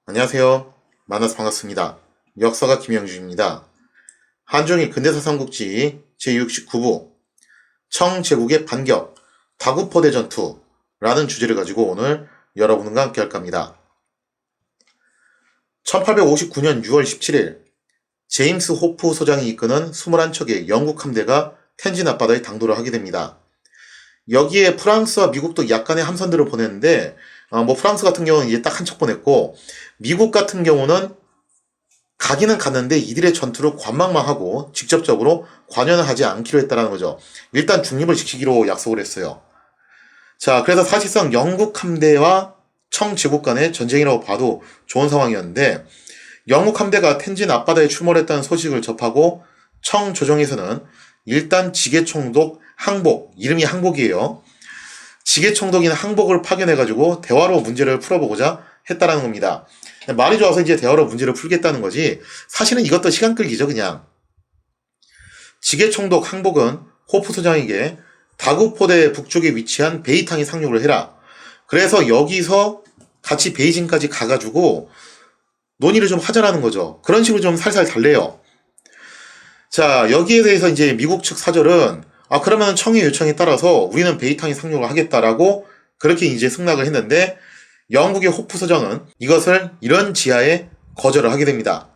안녕하세요. 만나서 반갑습니다. 역사가 김영주입니다. 한중일 근대사 삼국지 제69부 청제국의 반격, 다구포대 전투라는 주제를 가지고 오늘 여러분과 함께 할까 합니다. 1859년 6월 17일 제임스 호프 소장이 이끄는 21척의 영국 함대가 텐진 앞바다에 당도를 하게 됩니다. 여기에 프랑스와 미국도 약간의 함선들을 보냈는데 프랑스 같은 경우는 이제 딱 한 척 보냈고, 미국 같은 경우는 가기는 갔는데 이들의 전투를 관망만 하고 직접적으로 관여는 하지 않기로 했다는 거죠. 일단 중립을 지키기로 약속을 했어요. 자, 그래서 사실상 영국 함대와 청제국 간의 전쟁이라고 봐도 좋은 상황이었는데, 영국 함대가 텐진 앞바다에 출몰했다는 소식을 접하고 청조정에서는 일단 지게총독 항복, 이름이 항복이에요. 지게총독인 항복을 파견해가지고 대화로 문제를 풀어보고자 했다라는 겁니다. 말이 좋아서 이제 대화로 문제를 풀겠다는 거지, 사실은 이것도 시간 끌기죠, 그냥. 지게총독 항복은 호프 소장에게 다구포대 북쪽에 위치한 베이탕에 상륙을 해라. 그래서 여기서 같이 베이징까지 가가지고 논의를 좀 하자라는 거죠. 그런 식으로 좀 살살 달래요. 자, 여기에 대해서 이제 미국 측 사절은 그러면 청의 요청에 따라서 우리는 베이탕에 상륙을 하겠다라고 그렇게 이제 승낙을 했는데, 영국의 호프 소장은 이것을 이런 지하에 거절을 하게 됩니다.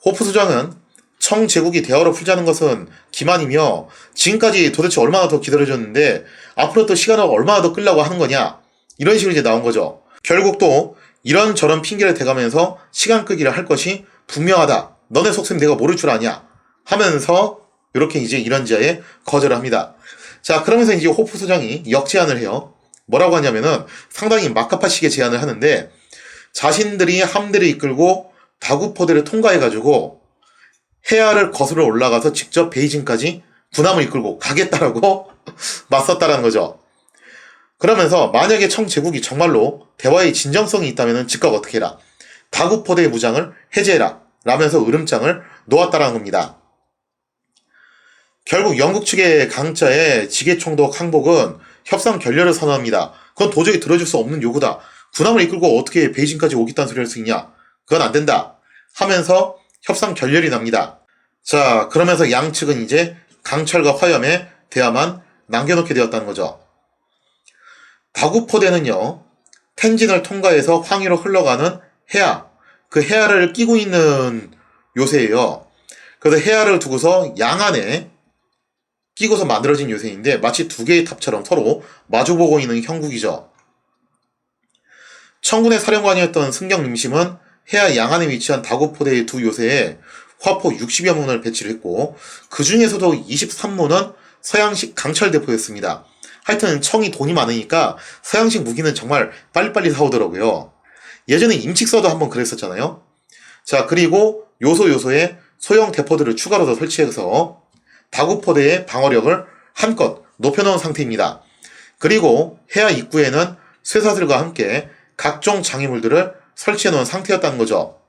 호프 소장은 청제국이 대화로 풀자는 것은 기만이며 지금까지 도대체 얼마나 더 기다려줬는데 앞으로 또 시간을 얼마나 더 끌려고 하는 거냐, 이런 식으로 이제 나온 거죠. 결국 또 이런저런 핑계를 대가면서 시간 끄기를 할 것이 분명하다, 너네 속셈 내가 모를 줄 아냐 하면서 이렇게 이제 이런 지하에 거절을 합니다. 자, 그러면서 이제 호프 소장이 역제안을 해요. 뭐라고 하냐면은 상당히 막가파식의 제안을 하는데, 자신들이 함대를 이끌고 다구포대를 통과해가지고 해안을 거슬러 올라가서 직접 베이징까지 군함을 이끌고 가겠다라고 맞섰다라는 거죠. 그러면서 만약에 청제국이 정말로 대화의 진정성이 있다면 즉각 어떻게 해라, 다구포대의 무장을 해제해라 라면서 으름장을 놓았다라는 겁니다. 결국 영국 측의 강자의 지게총독 항복은 협상 결렬을 선언합니다. 그건 도저히 들어줄 수 없는 요구다. 군함을 이끌고 어떻게 베이징까지 오겠다는 소리를 할 수 있냐. 그건 안 된다 하면서 협상 결렬이 납니다. 자, 그러면서 양측은 이제 강철과 화염에 대화만 남겨놓게 되었다는 거죠. 다구포대는요, 텐진을 통과해서 황해로 흘러가는 해야, 그 해야를 끼고 있는 요새예요. 그래서 해야를 두고서 양안에 끼고서 만들어진 요새인데 마치 두 개의 탑처럼 서로 마주보고 있는 형국이죠. 청군의 사령관이었던 승경림심은 해야 양안에 위치한 다구포대의 두 요새에 화포 60여 문을 배치를 했고, 그 중에서도 23문은 서양식 강철대포였습니다. 하여튼 청이 돈이 많으니까 서양식 무기는 정말 빨리빨리 사오더라고요. 예전에 임칙서도 한번 그랬었잖아요. 자, 그리고 요소에 소형 대포들을 추가로 더 설치해서 다구포대의 방어력을 한껏 높여놓은 상태입니다. 그리고 해야 입구에는 쇠사슬과 함께 각종 장애물들을 설치해놓은 상태였다는 거죠.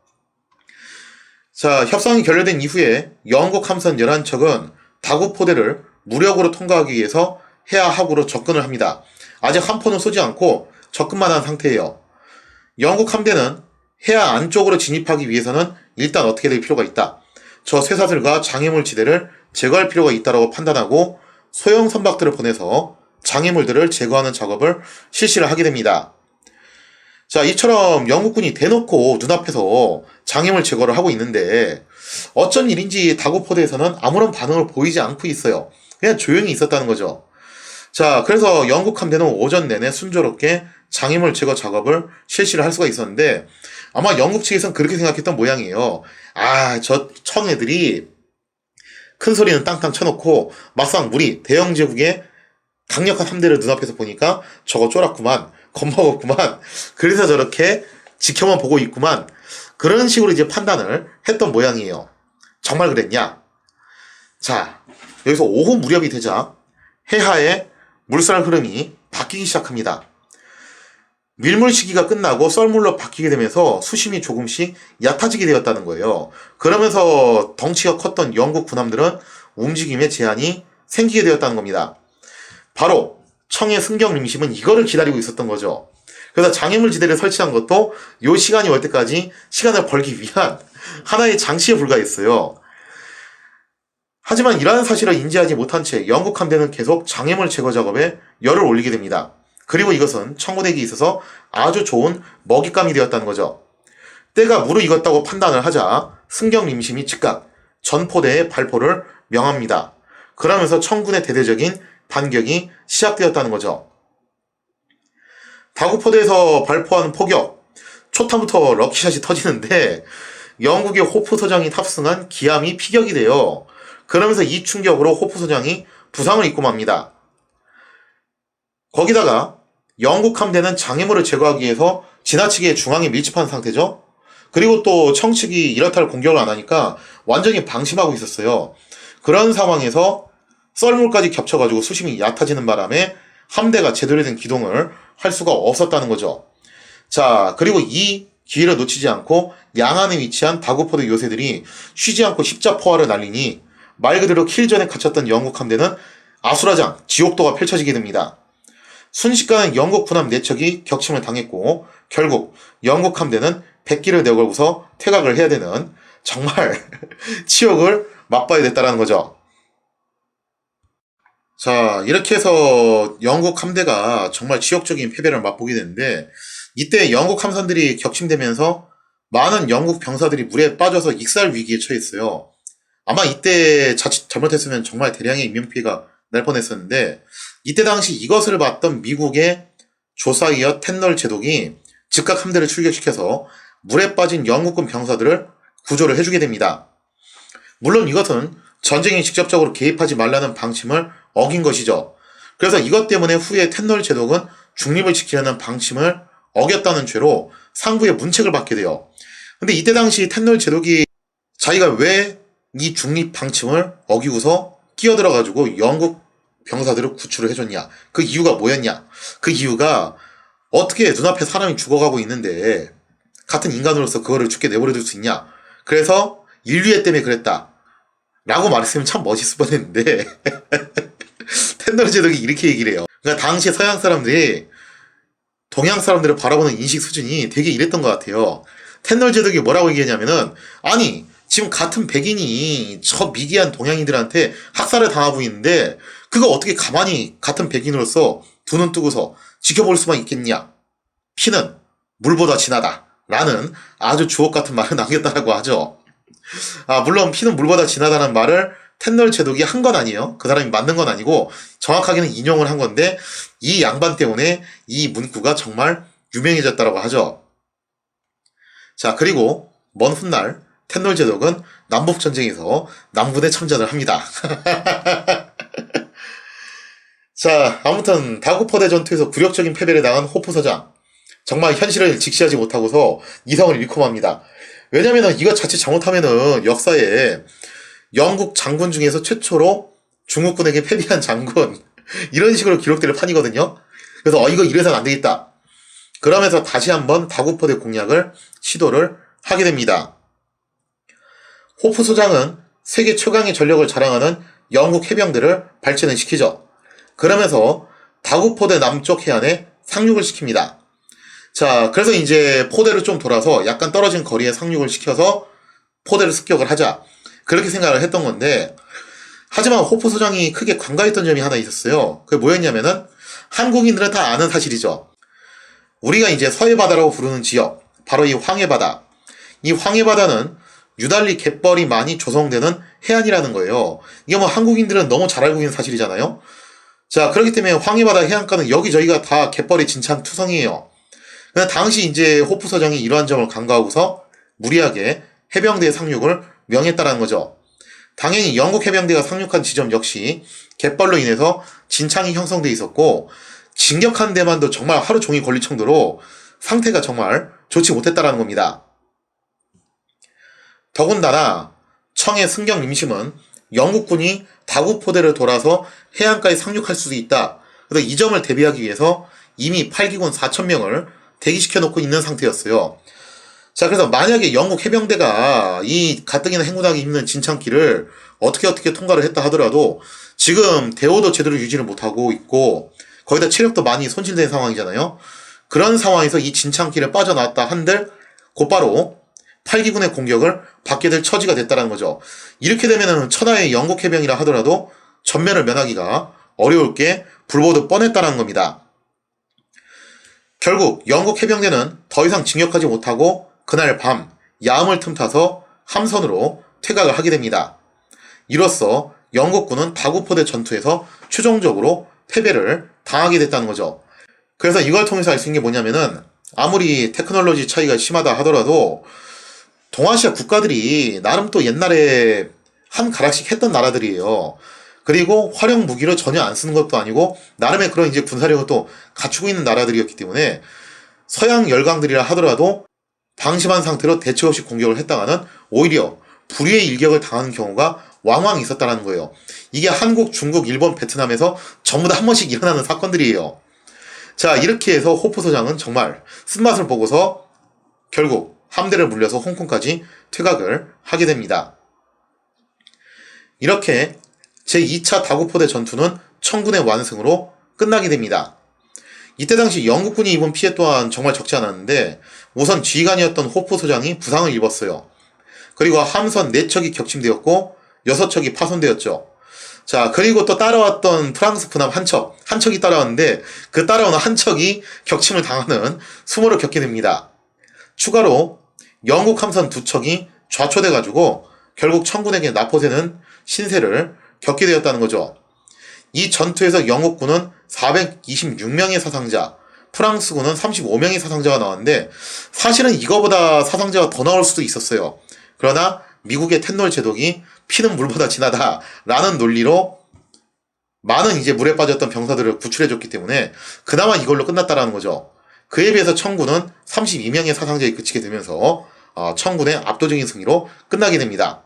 자, 협상이 결렬된 이후에 영국 함선 11척은 다구포대를 무력으로 통과하기 위해서 해야 하구로 접근을 합니다. 아직 한 포는 쏘지 않고 접근만 한 상태예요. 영국 함대는 해야 안쪽으로 진입하기 위해서는 일단 어떻게 될 필요가 있다, 저 쇠사슬과 장애물 지대를 제거할 필요가 있다고 판단하고 소형 선박들을 보내서 장애물들을 제거하는 작업을 실시를 하게 됩니다. 자, 이처럼 영국군이 대놓고 눈앞에서 장애물 제거를 하고 있는데 어쩐 일인지 다구포대에서는 아무런 반응을 보이지 않고 있어요. 그냥 조용히 있었다는 거죠. 자, 그래서 영국 함대는 오전 내내 순조롭게 장애물 제거 작업을 실시를 할 수가 있었는데, 아마 영국 측에서는 그렇게 생각했던 모양이에요. 저 청애들이 큰 소리는 땅땅 쳐놓고 막상 우리 대영 제국의 강력한 함대를 눈앞에서 보니까 저거 쫄았구만, 겁먹었구만, 그래서 저렇게 지켜만 보고 있구만, 그런 식으로 이제 판단을 했던 모양이에요. 정말 그랬냐? 자, 여기서 오후 무렵이 되자 해하의 물살 흐름이 바뀌기 시작합니다. 밀물 시기가 끝나고 썰물로 바뀌게 되면서 수심이 조금씩 얕아지게 되었다는 거예요. 그러면서 덩치가 컸던 영국 군함들은 움직임에 제한이 생기게 되었다는 겁니다. 바로 청의 승경림심은 이거를 기다리고 있었던 거죠. 그래서 장애물 지대를 설치한 것도 요 시간이 올 때까지 시간을 벌기 위한 하나의 장치에 불과했어요. 하지만 이러한 사실을 인지하지 못한 채 영국 함대는 계속 장애물 제거 작업에 열을 올리게 됩니다. 그리고 이것은 청군에게 있어서 아주 좋은 먹잇감이 되었다는 거죠. 때가 무르익었다고 판단을 하자 승경 임심이 즉각 전포대에 발포를 명합니다. 그러면서 청군의 대대적인 반격이 시작되었다는 거죠. 다구포대에서 발포하는 포격, 초탄부터 럭키샷이 터지는데 영국의 호프 소장이 탑승한 기함이 피격이 돼요. 그러면서 이 충격으로 호프 소장이 부상을 입고 맙니다. 거기다가 영국 함대는 장애물을 제거하기 위해서 지나치게 중앙에 밀집한 상태죠. 그리고 또 청측이 이렇다 할 공격을 안 하니까 완전히 방심하고 있었어요. 그런 상황에서 썰물까지 겹쳐가지고 수심이 얕아지는 바람에 함대가 제대로 된 기동을 할 수가 없었다는 거죠. 자, 그리고 이 기회를 놓치지 않고 양안에 위치한 다구포대 요새들이 쉬지 않고 십자포화를 날리니 말 그대로 킬전에 갇혔던 영국 함대는 아수라장, 지옥도가 펼쳐지게 됩니다. 순식간에 영국 군함 4척이 격침을 당했고 결국 영국 함대는 백기를 내걸고서 퇴각을 해야 되는 정말 치욕을 맛봐야 됐다는 거죠. 자, 이렇게 해서 영국 함대가 정말 치욕적인 패배를 맛보게 되는데 이때 영국 함선들이 격침되면서 많은 영국 병사들이 물에 빠져서 익살 위기에 처했어요. 아마 이때 자칫 잘못했으면 정말 대량의 인명피해가 날 뻔했었는데 이때 당시 이것을 봤던 미국의 조사이어 텐널 제독이 즉각 함대를 출격시켜서 물에 빠진 영국군 병사들을 구조를 해주게 됩니다. 물론 이것은 전쟁에 직접적으로 개입하지 말라는 방침을 어긴 것이죠. 그래서 이것 때문에 후에 텐널 제독은 중립을 지키려는 방침을 어겼다는 죄로 상부의 문책을 받게 돼요. 근데 이때 당시 텐널 제독이 자기가 왜 이 중립 방침을 어기고서 끼어들어가지고 영국 병사들을 구출을 해줬냐? 그 이유가 뭐였냐? 그 이유가 어떻게 눈앞에 사람이 죽어가고 있는데 같은 인간으로서 그거를 죽게 내버려둘 수 있냐? 그래서 인류애 때문에 그랬다. 라고 말했으면 참 멋있을 뻔했는데 텐널 제독이 이렇게 얘기를 해요. 그러니까 당시 서양 사람들이 동양 사람들을 바라보는 인식 수준이 되게 이랬던 것 같아요. 텐널 제독이 뭐라고 얘기했냐면은 아니 지금 같은 백인이 저 미개한 동양인들한테 학살을 당하고 있는데 그거 어떻게 가만히 같은 백인으로서 두 눈 뜨고서 지켜볼 수만 있겠냐. 피는 물보다 진하다. 라는 아주 주옥같은 말을 남겼다라고 하죠. 물론 피는 물보다 진하다는 말을 텐널 제독이 한 건 아니에요. 그 사람이 만든 건 아니고 정확하게는 인용을 한 건데 이 양반 때문에 이 문구가 정말 유명해졌다라고 하죠. 자, 그리고 먼 훗날 텐널 제독은 남북전쟁에서 남군에 참전을 합니다. 자, 아무튼 다구포대 전투에서 굴욕적인 패배를 당한 호프 서장. 정말 현실을 직시하지 못하고서 이성을 잃고 맙니다. 왜냐면은 이거 자칫 잘못하면은 역사에 영국 장군 중에서 최초로 중국군에게 패배한 장군 이런 식으로 기록될 판이거든요. 그래서 이거 이래서는 안 되겠다. 그러면서 다시 한번 다구포대 공략을 시도를 하게 됩니다. 호프 소장은 세계 최강의 전력을 자랑하는 영국 해병대를 발전을 시키죠. 그러면서 다구포대 남쪽 해안에 상륙을 시킵니다. 자, 그래서 이제 포대를 좀 돌아서 약간 떨어진 거리에 상륙을 시켜서 포대를 습격을 하자. 그렇게 생각을 했던 건데, 하지만 호프 소장이 크게 관가했던 점이 하나 있었어요. 그게 뭐였냐면은, 한국인들은 다 아는 사실이죠. 우리가 이제 서해바다라고 부르는 지역, 바로 이 황해바다. 이 황해바다는 유달리 갯벌이 많이 조성되는 해안이라는 거예요. 이게 뭐 한국인들은 너무 잘 알고 있는 사실이잖아요. 자, 그렇기 때문에 황해바다 해안가는 여기저기가 다 갯벌이 진찬 투성이에요. 근데 당시 이제 호프 서장이 이러한 점을 간과하고서 무리하게 해병대의 상륙을 명했다라는 거죠. 당연히 영국 해병대가 상륙한 지점 역시 갯벌로 인해서 진창이 형성돼 있었고 진격하는 데만도 정말 하루 종일 걸릴 정도로 상태가 정말 좋지 못했다라는 겁니다. 더군다나 청의 승경 임심은 영국군이 다구포대를 돌아서 해안가에 상륙할 수도 있다. 그래서 이 점을 대비하기 위해서 이미 8기군 4,000명을 대기시켜 놓고 있는 상태였어요. 자, 그래서 만약에 영국 해병대가 이 가뜩이나 행군하기 힘든 진창길을 어떻게 통과를 했다 하더라도 지금 대우도 제대로 유지를 못하고 있고 거기다 체력도 많이 손실된 상황이잖아요. 그런 상황에서 이 진창길을 빠져나왔다 한들 곧바로 8기군의 공격을 받게 될 처지가 됐다는 거죠. 이렇게 되면 천하의 영국 해병이라 하더라도 전면을 면하기가 어려울 게 불보듯 뻔했다는 겁니다. 결국 영국 해병대는 더 이상 진격하지 못하고 그날 밤 야음을 틈타서 함선으로 퇴각을 하게 됩니다. 이로써 영국군은 다구포대 전투에서 최종적으로 패배를 당하게 됐다는 거죠. 그래서 이걸 통해서 알 수 있는 게 뭐냐면은 아무리 테크놀로지 차이가 심하다 하더라도 동아시아 국가들이 나름 또 옛날에 한 가락씩 했던 나라들이에요. 그리고 활용 무기를 전혀 안 쓰는 것도 아니고 나름의 그런 이제 군사력을 또 갖추고 있는 나라들이었기 때문에 서양 열강들이라 하더라도 방심한 상태로 대책 없이 공격을 했다가는 오히려 불의의 일격을 당하는 경우가 왕왕 있었다는 거예요. 이게 한국, 중국, 일본, 베트남에서 전부 다 한 번씩 일어나는 사건들이에요. 자, 이렇게 해서 호프 소장은 정말 쓴맛을 보고서 결국 함대를 물려서 홍콩까지 퇴각을 하게 됩니다. 이렇게 제2차 다구포대 전투는 청군의 완승으로 끝나게 됩니다. 이때 당시 영국군이 입은 피해 또한 정말 적지 않았는데 우선 지휘관이었던 호프 소장이 부상을 입었어요. 그리고 함선 4척이 격침되었고 6척이 파손되었죠. 자, 그리고 또 따라왔던 프랑스 군함 한 척이 따라왔는데 그 따라오는 한 척이 격침을 당하는 수모를 겪게 됩니다. 추가로 영국 함선 2척이 좌초돼가지고 결국 청군에게 나포되는 신세를 겪게 되었다는 거죠. 이 전투에서 영국군은 426명의 사상자, 프랑스군은 35명의 사상자가 나왔는데 사실은 이거보다 사상자가 더 나올 수도 있었어요. 그러나 미국의 텐놀 제독이 피는 물보다 진하다라는 논리로 많은 이제 물에 빠졌던 병사들을 구출해줬기 때문에 그나마 이걸로 끝났다라는 거죠. 그에 비해서 청군은 32명의 사상자에 그치게 되면서 청군의 압도적인 승리로 끝나게 됩니다.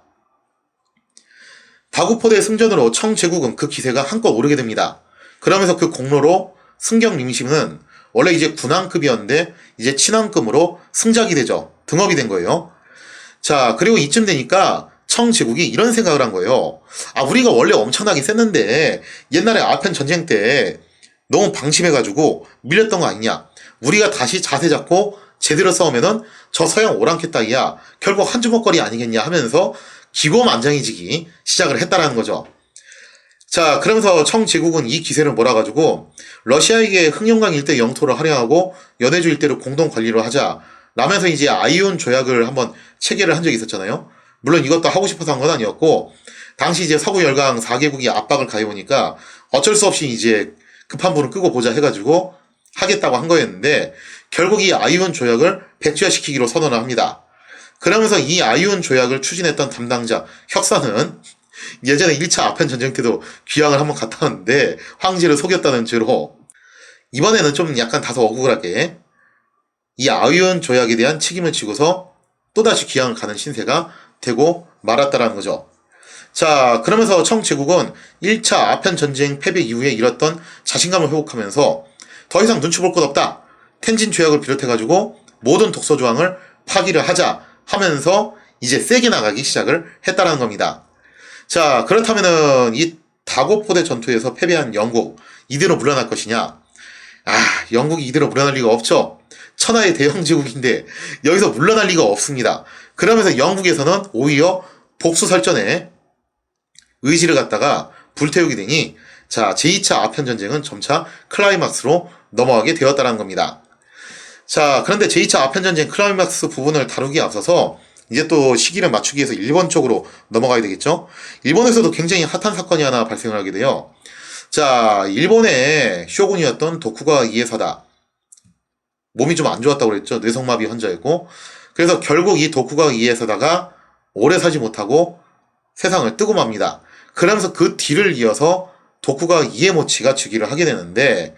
다구포대 승전으로 청제국은 그 기세가 한껏 오르게 됩니다. 그러면서 그 공로로 승경림심은 원래 이제 군함급이었는데 이제 친함급으로 승작이 되죠. 등업이 된 거예요. 자, 그리고 이쯤 되니까 청제국이 이런 생각을 한 거예요. 우리가 원래 엄청나게 셌는데 옛날에 아편 전쟁 때 너무 방심해가지고 밀렸던 거 아니냐. 우리가 다시 자세 잡고 제대로 싸우면은 저 서양 오랑캐 따위야 결국 한 주먹거리 아니겠냐 하면서 기고만장해지기 시작을 했다라는 거죠. 자, 그러면서 청제국은 이 기세를 몰아가지고 러시아에게 흥룡강 일대 영토를 할애하고 연해주 일대를 공동 관리를 하자 라면서 이제 아이온 조약을 한번 체결을 한 적이 있었잖아요. 물론 이것도 하고 싶어서 한 건 아니었고 당시 이제 서구 열강 4개국이 압박을 가해오니까 어쩔 수 없이 이제 급한 불은 끄고 보자 해가지고 하겠다고 한 거였는데 결국 이 아이온 조약을 백지화시키기로 선언을 합니다. 그러면서 이 아이온 조약을 추진했던 담당자 혁사는 예전에 1차 아편 전쟁 때도 귀향을 한번 갔다 왔는데 황제를 속였다는 죄로 이번에는 좀 약간 다소 억울하게 이 아이온 조약에 대한 책임을 지고서 또다시 귀향을 가는 신세가 되고 말았다라는 거죠. 자, 그러면서 청제국은 1차 아편 전쟁 패배 이후에 잃었던 자신감을 회복하면서 더 이상 눈치 볼 것 없다. 텐진 조약을 비롯해가지고 모든 독서 조항을 파기를 하자 하면서 이제 세게 나가기 시작을 했다라는 겁니다. 자, 그렇다면은 이 다고포대 전투에서 패배한 영국 이대로 물러날 것이냐? 영국이 이대로 물러날 리가 없죠. 천하의 대형제국인데 여기서 물러날 리가 없습니다. 그러면서 영국에서는 오히려 복수 설전에 의지를 갖다가 불태우게 되니 자, 제2차 아편 전쟁은 점차 클라이막스로 넘어가게 되었다는 겁니다. 자, 그런데 제2차 아편 전쟁 클라이막스 부분을 다루기에 앞서서 이제 또 시기를 맞추기 위해서 일본 쪽으로 넘어가야 되겠죠? 일본에서도 굉장히 핫한 사건이 하나 발생을 하게 돼요. 자, 일본의 쇼군이었던 도쿠가와 이에사다. 몸이 좀 안 좋았다고 그랬죠. 뇌성마비 환자였고. 그래서 결국 이 도쿠가와 이에사다가 오래 살지 못하고 세상을 뜨고 맙니다. 그러면서 그 뒤를 이어서 도쿠가와 이에모치가 즉위를 하게 되는데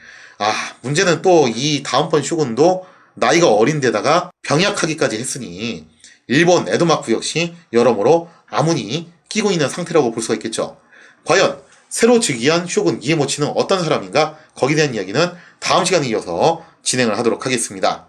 문제는 또 이 다음번 쇼군도 나이가 어린데다가 병약하기까지 했으니 일본 에도마쿠 역시 여러모로 아문이 끼고 있는 상태라고 볼 수가 있겠죠. 과연 새로 즉위한 쇼군 이에모치는 어떤 사람인가? 거기에 대한 이야기는 다음 시간에 이어서 진행을 하도록 하겠습니다.